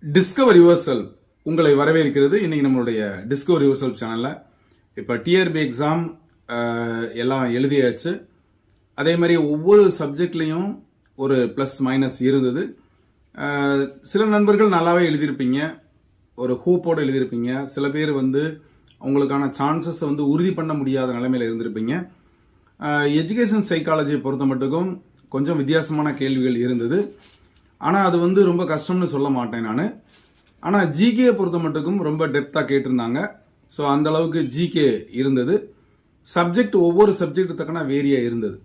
Discover your self உங்களை வரவேற்கிறது. இன்னைக்கு நம்மளுடைய டிஸ்கவர் யுவர் செல்ஃப் சேனல்ல இப்ப டிஆர்பி எக்ஸாம் எல்லாம் எழுதியாச்சு. அதே மாதிரி ஒவ்வொரு சப்ஜெக்ட்லயும் ஒரு பிளஸ் மைனஸ் இருந்தது. சில நண்பர்கள் நல்லாவே எழுதியிருப்பீங்க, ஒரு ஹோப்போடு எழுதியிருப்பீங்க. சில பேர் உங்களுக்கான சான்சஸ் உறுதி பண்ண முடியாத நிலைமையில இருந்திருப்பீங்க. எஜுகேஷன் சைக்காலஜியை பொறுத்த மட்டுக்கும் கொஞ்சம் வித்தியாசமான கேள்விகள் இருந்தது. ஆனா அது ரொம்ப கஷ்டம்னு சொல்ல மாட்டேன் நான். ஆனா ஜிகே பொறுத்த மட்டுக்கும் ரொம்ப டெப்தா கேட்டிருந்தாங்க. ஸோ அந்த அளவுக்கு ஜிகே இருந்தது. சப்ஜெக்ட் ஒவ்வொரு சப்ஜெக்ட் தக்கன வேரியா இருந்தது.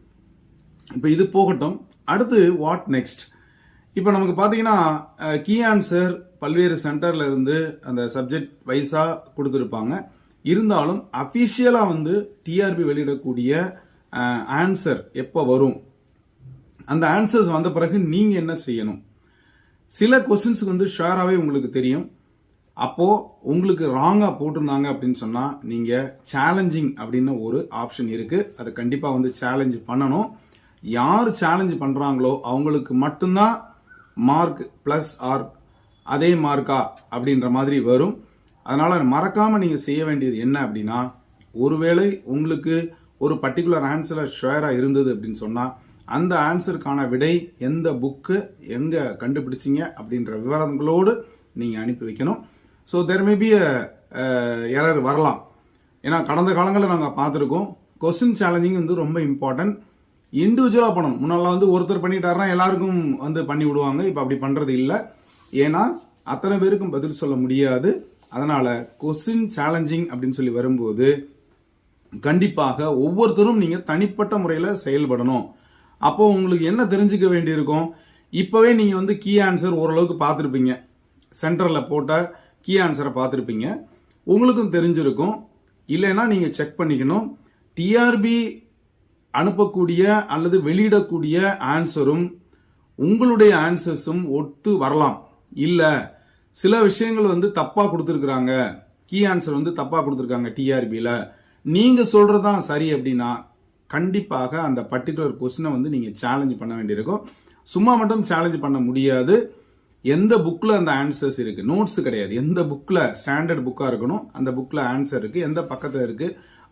இப்போ இது போகட்டும், அடுத்து வாட் நெக்ஸ்ட். இப்போ நமக்கு பாத்தீங்கன்னா கீ ஆன்சர் பல்வேறு சென்டர்ல இருந்து அந்த சப்ஜெக்ட் வைஸா கொடுத்துருப்பாங்க. இருந்தாலும் அபிஷியலா டிஆர்பி வெளியிடக்கூடிய ஆன்சர் எப்போ வரும், அந்த ஆன்சர்ஸ் வந்த பிறகு நீங்க என்ன செய்யணும். சில கொஸ்டின்ஸ்க்கு ஷேராகவே உங்களுக்கு தெரியும். அப்போ உங்களுக்கு ராங்கா போட்டிருந்தாங்க அப்படின்னு சொன்னா நீங்க சேலஞ்சிங் அப்படின்னு ஒரு ஆப்ஷன் இருக்கு. அதை கண்டிப்பா சேலஞ்ச் பண்ணணும். யார் சேலஞ்ச் பண்றாங்களோ அவங்களுக்கு மட்டும்தான் மார்க் பிளஸ் ஆர் அதே மார்க்கா அப்படின்ற மாதிரி வரும். அதனால மறக்காம நீங்க செய்ய வேண்டியது என்ன அப்படின்னா, ஒருவேளை உங்களுக்கு ஒரு பர்டிகுலர் ஆன்சர் ஷேரா இருந்தது அப்படின்னு சொன்னா அந்த ஆன்சருக்கான விடை எந்த புக்கு எங்க கண்டுபிடிச்சிங்க அப்படின்ற விவரங்களோடு நீங்க அனுப்பி வைக்கணும். So there may be error வரலாம். ஏன்னா கடந்த காலங்களில் நாங்கள் பார்த்துருக்கோம், கொஸ்டின் சேலஞ்சிங் ரொம்ப இம்பார்ட்டன்ட். இண்டிவிஜுவலா பண்ணணும். முன்னால ஒருத்தர் பண்ணிட்டாருன்னா எல்லாருக்கும் பண்ணி விடுவாங்க. இப்போ அப்படி பண்றது இல்லை. ஏன்னா அத்தனை பேருக்கும் பதில் சொல்ல முடியாது. அதனால கொஸ்டின் சேலஞ்சிங் அப்படின்னு சொல்லி வரும்போது கண்டிப்பாக ஒவ்வொருத்தரும் நீங்க தனிப்பட்ட முறையில் செயல்படணும். அப்போ உங்களுக்கு என்ன தெரிஞ்சுக்க வேண்டியிருக்கும், இப்பவே நீங்க கீ ஆன்சர் ஓரளவுக்கு பார்த்துருப்பீங்க, சென்டர்ல போட்ட கீ ஆன்சரை பார்த்துருப்பீங்க, உங்களுக்கும் தெரிஞ்சிருக்கும். இல்லைன்னா நீங்க செக் பண்ணிக்கணும். டிஆர்பி அனுப்பக்கூடிய அல்லது வெளியிடக்கூடிய ஆன்சரும் உங்களுடைய ஆன்சர்ஸும் ஒத்து வரலாம். இல்ல சில விஷயங்கள் தப்பா கொடுத்துருக்காங்க, கீ ஆன்சர் தப்பா கொடுத்துருக்காங்க டிஆர்பியில, நீங்க சொல்றதுதான் சரி அப்படின்னா கண்டிப்பாக அந்த பர்டிகுலர் கொஸ்டினை நீங்க சேலஞ்ச் பண்ண வேண்டியிருக்கும். சும்மா மட்டும் சேலஞ்ச் பண்ண முடியாது. எந்த புக்ல அந்த ஆன்சர்ஸ் இருக்கு, நோட்ஸ் கிடையாது, எந்த புக்ல ஸ்டாண்டர்ட் புக்கா இருக்கணும், அந்த புக்ல ஆன்சர் இருக்கு, எந்த பக்கத்துல இருக்கு,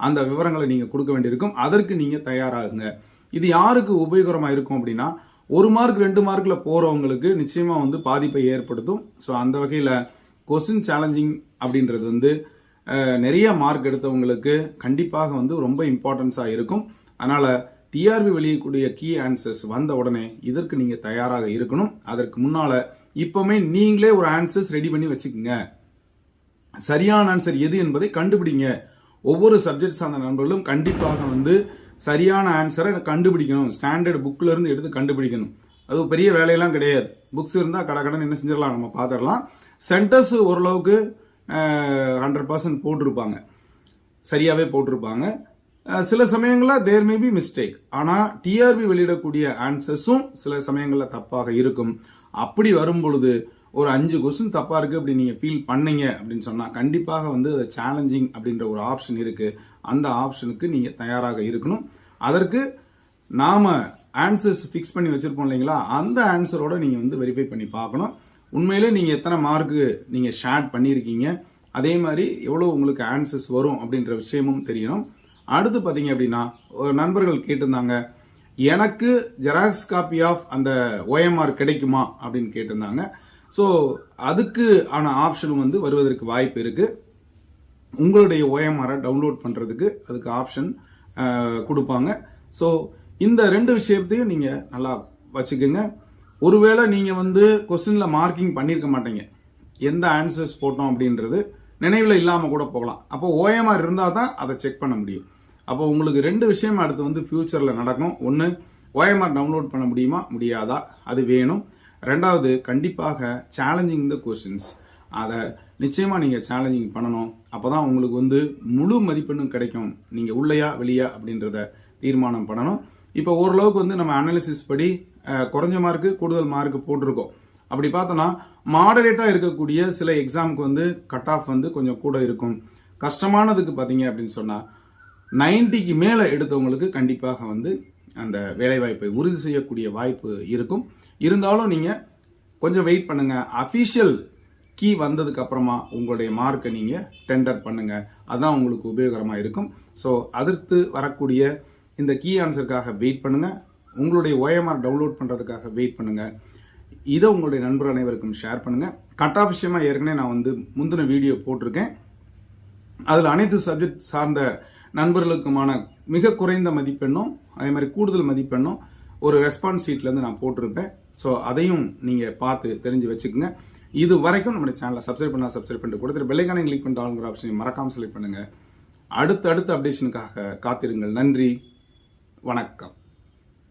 அந்த விவரங்களை நீங்க கொடுக்க வேண்டியிருக்கும். அதற்கு நீங்க தயாராகுங்க. இது யாருக்கு உபயோகரமா இருக்கும் அப்படின்னா, 1 மார்க் 2 மார்க்ல போறவங்களுக்கு நிச்சயமா பாதிப்பை ஏற்படுத்தும். ஸோ அந்த வகையில கொஸ்டின் சேலஞ்சிங் அப்படின்றது நிறைய மார்க் எடுத்தவங்களுக்கு கண்டிப்பாக ரொம்ப இம்பார்ட்டன்ஸா இருக்கும். அதனால டிஆர்பி வெளியக்கூடிய கீ ஆன்சர்ஸ் வந்த உடனே இதற்கு நீங்க தயாராக இருக்கணும். அதற்கு முன்னால இப்பவுமே நீங்களே ஒரு ஆன்சர்ஸ் ரெடி பண்ணி வச்சுக்கோங்க. சரியான ஆன்சர் எது என்பதை கண்டுபிடிங்க. ஒவ்வொரு சப்ஜெக்ட் சார்ந்த நண்பர்களும் கண்டிப்பாக சரியான ஆன்சரை கண்டுபிடிக்கணும். ஸ்டாண்டர்ட் புக்ல இருந்து எடுத்து கண்டுபிடிக்கணும். அது பெரிய வேலையெல்லாம் கிடையாது. புக்ஸ் இருந்தா கடகடன் என்ன செஞ்சிடலாம், நம்ம பார்த்துடலாம். சென்டர்ஸ் ஓரளவுக்கு 100% போட்டிருப்பாங்க, சரியாவே போட்டிருப்பாங்க. சில சமயங்களில் தேர் மே பி மிஸ்டேக். ஆனா டிஆர்பி வெளியிடக்கூடிய ஆன்சர்ஸும் சில சமயங்களில் தப்பாக இருக்கும். அப்படி வரும் பொழுது ஒரு 5 கொஸ்டின் தப்பா இருக்கு அப்படி நீங்க ஃபீல் பண்ணீங்க அப்படின்னு சொன்னா கண்டிப்பாக அது சேலஞ்சிங் அப்படின்ற ஒரு ஆப்ஷன் இருக்கு. அந்த ஆப்ஷனுக்கு நீங்க தயாராக இருக்கணும். அதற்கு நாம ஆன்சர்ஸ் பிக்ஸ் பண்ணி வச்சிருப்போம் இல்லைங்களா, அந்த ஆன்சரோட நீங்க வெரிஃபை பண்ணி பார்க்கணும். உண்மையிலே நீங்க எத்தனை மார்க்கு நீங்க ஷேர் பண்ணிருக்கீங்க, அதே மாதிரி எவ்வளவு உங்களுக்கு ஆன்சர்ஸ் வரும் அப்படின்ற விஷயமும் தெரியணும். அடுத்து பாத்தீங்க அப்படின்னா, ஒரு நண்பர்கள் கேட்டிருந்தாங்க, எனக்கு ஜெராக்ஸ் காப்பி ஆஃப் அந்த ஓஎம்ஆர் கிடைக்குமா அப்படின்னு கேட்டிருந்தாங்க. ஸோ அதுக்கு ஆன ஆப்ஷன் வருவதற்கு வாய்ப்பு இருக்கு. உங்களுடைய ஓஎம்ஆரை டவுன்லோட் பண்றதுக்கு அதுக்கு ஆப்ஷன் கொடுப்பாங்க. ஸோ இந்த 2 விஷயத்தையும் நீங்க நல்லா வச்சுக்கோங்க. ஒருவேளை நீங்க கொஸ்டின்ல மார்க்கிங் பண்ணிருக்க மாட்டீங்க, எந்த ஆன்சர்ஸ் போட்டோம் அப்படின்றது நினைவுல இல்லாம கூட போகலாம். அப்போ ஓஎம்ஆர் இருந்தா தான் அதை செக் பண்ண முடியும். அப்போ உங்களுக்கு 2 விஷயம் அடுத்து ஃபியூச்சர்ல நடக்கும். ஒன்னு, ஓஎம்ஆர் டவுன்லோட் பண்ண முடியுமா முடியாதா, அது வேணும். 2வது, கண்டிப்பாக சேலஞ்சிங் த கொஸ்டின்ஸ், அதை நிச்சயமா நீங்க சேலஞ்சிங் பண்ணணும். அப்பதான் உங்களுக்கு முழு மதிப்பெண்ணும் கிடைக்கும். நீங்க உள்ளையா வெளியா அப்படின்றத தீர்மானம் பண்ணணும். இப்போ ஓரளவுக்கு நம்ம அனாலிசிஸ் படி குறைஞ்ச மார்க்கு கூடுதல் மார்க் போட்டிருக்கோம். அப்படி பார்த்தோம்னா மாடரேட்டா இருக்கக்கூடிய சில எக்ஸாமுக்கு கட் ஆஃப் கொஞ்சம் கூட இருக்கும். கஷ்டமானதுக்கு பாத்தீங்க அப்படின்னு சொன்னா 90க்கு மேல எடுத்தவங்களுக்கு கண்டிப்பாக அந்த வேலைவாய்ப்பை உறுதி செய்யக்கூடிய வாய்ப்பு இருக்கும். இருந்தாலும் நீங்க கொஞ்சம் வெயிட் பண்ணுங்க. அபிஷியல் கீ வந்ததுக்கு அப்புறமா உங்களுடைய மார்க்கை நீங்க டெண்டர் பண்ணுங்க. அதான் உங்களுக்கு உபயோகரமா இருக்கும். ஸோ அடுத்து வரக்கூடிய இந்த கீ ஆன்சருக்காக வெயிட் பண்ணுங்க. உங்களுடைய OMR டவுன்லோட் பண்றதுக்காக வெயிட் பண்ணுங்க. இதை உங்களுடைய நண்பர் அனைவருக்கும் ஷேர் பண்ணுங்க. கட் ஆஃப் விஷயமா ஏற்கனவே நான் முந்தின வீடியோ போட்டிருக்கேன். அதில் அனைத்து சப்ஜெக்ட் சார்ந்த நண்பர்களுக்குமான மிக குறைந்த மதிப்பெண்ணும் அதே மாதிரி கூடுதல் மதிப்பெண்ணும் ஒரு ரெஸ்பான்ஸ் ஷீட்ல இருந்து நான் போட்டிருப்பேன். ஸோ அதையும் நீங்க பார்த்து தெரிஞ்சு வச்சுக்கோங்க. இது வரைக்கும் நம்மளுடைய சேனலை சப்ஸ்கிரைப் பண்ணிட்டு கொடுத்துட்டு பெல்லைக்கான கிளிக் பண்ணிட்டு ஆளுங்கிற ஆப்ஷனை மறக்காம செலக்ட் பண்ணுங்க. அடுத்த அப்டேஷனுக்காக காத்திருங்கள். நன்றி, வணக்கம்.